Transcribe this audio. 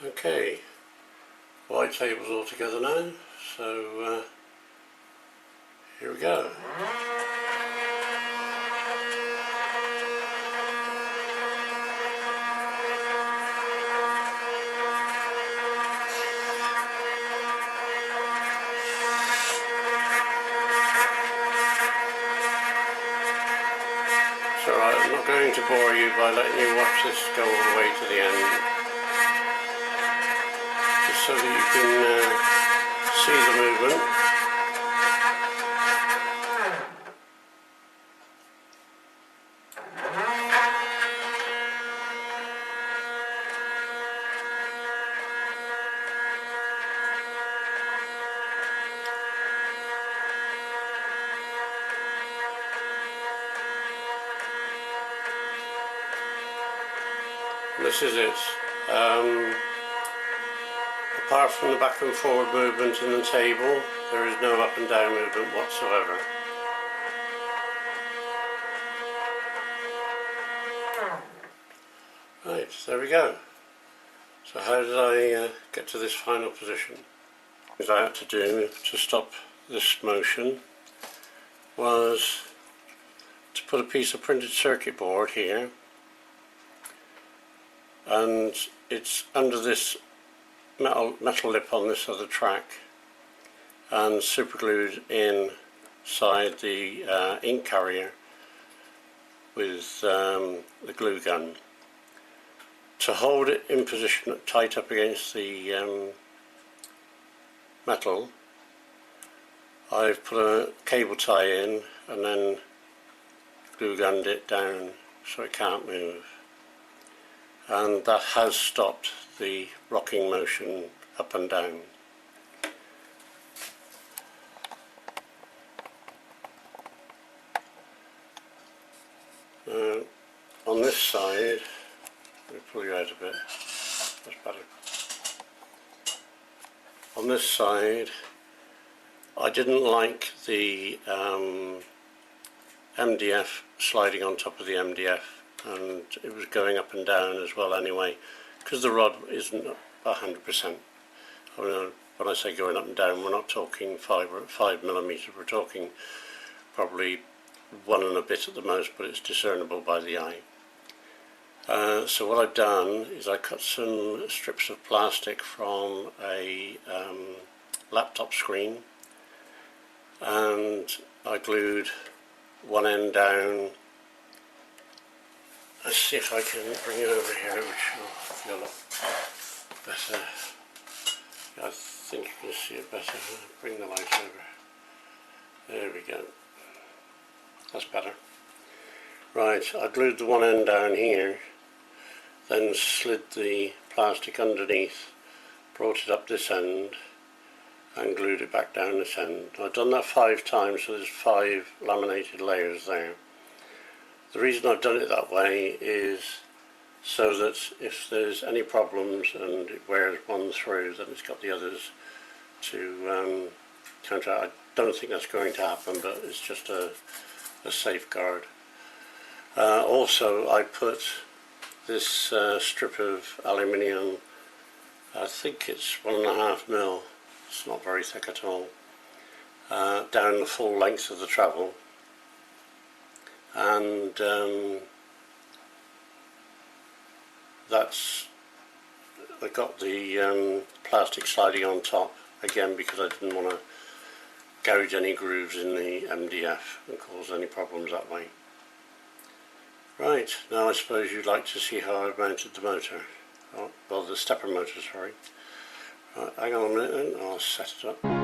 Okay, wide tables all together now, so here we go. It's alright, I'm not going to bore you by letting you watch this go all the way to the end, just so that you can see the movement. This is it. Apart from the back and forward movement in the table, there is no up and down movement whatsoever. Right, there we go. So how did I get to this final position? What I had to do to stop this motion was to put a piece of printed circuit board here, and it's under this metal lip on this other track and super glued inside the ink carrier with the glue gun. To hold it in position tight up against the metal, I've put a cable tie in and then glue gunned it down so it can't move, and that has stopped the rocking motion up and down. On this side, let me pull you out a bit, that's better. On this side, I didn't like the MDF sliding on top of the MDF, and it was going up and down as well anyway, because the rod isn't 100%. I mean, when I say going up and down, we're not talking 5 millimeters, we're talking probably 1 and a bit at the most, but it's discernible by the eye. So what I've done is I cut some strips of plastic from a laptop screen, and I glued one end down. Let's see if I can bring it over here, which will feel a lot better. I think you can see it better. Bring the light over. There we go. That's better. Right, I glued the one end down here, then slid the plastic underneath, brought it up this end, and glued it back down this end. I've done that 5 times, so there's 5 laminated layers there. The reason I've done it that way is so that if there's any problems and it wears one through, then it's got the others to counter. I don't think that's going to happen, but it's just a safeguard. Also, I put this strip of aluminium, I think it's 1.5 mil, it's not very thick at all, down the full length of the travel, and I got the plastic sliding on top again because I didn't want to gouge any grooves in the MDF and cause any problems that way. Right, now I suppose you'd like to see how I've mounted the motor. Oh, well, the stepper motor, sorry. Right, hang on a minute then, I'll set it up.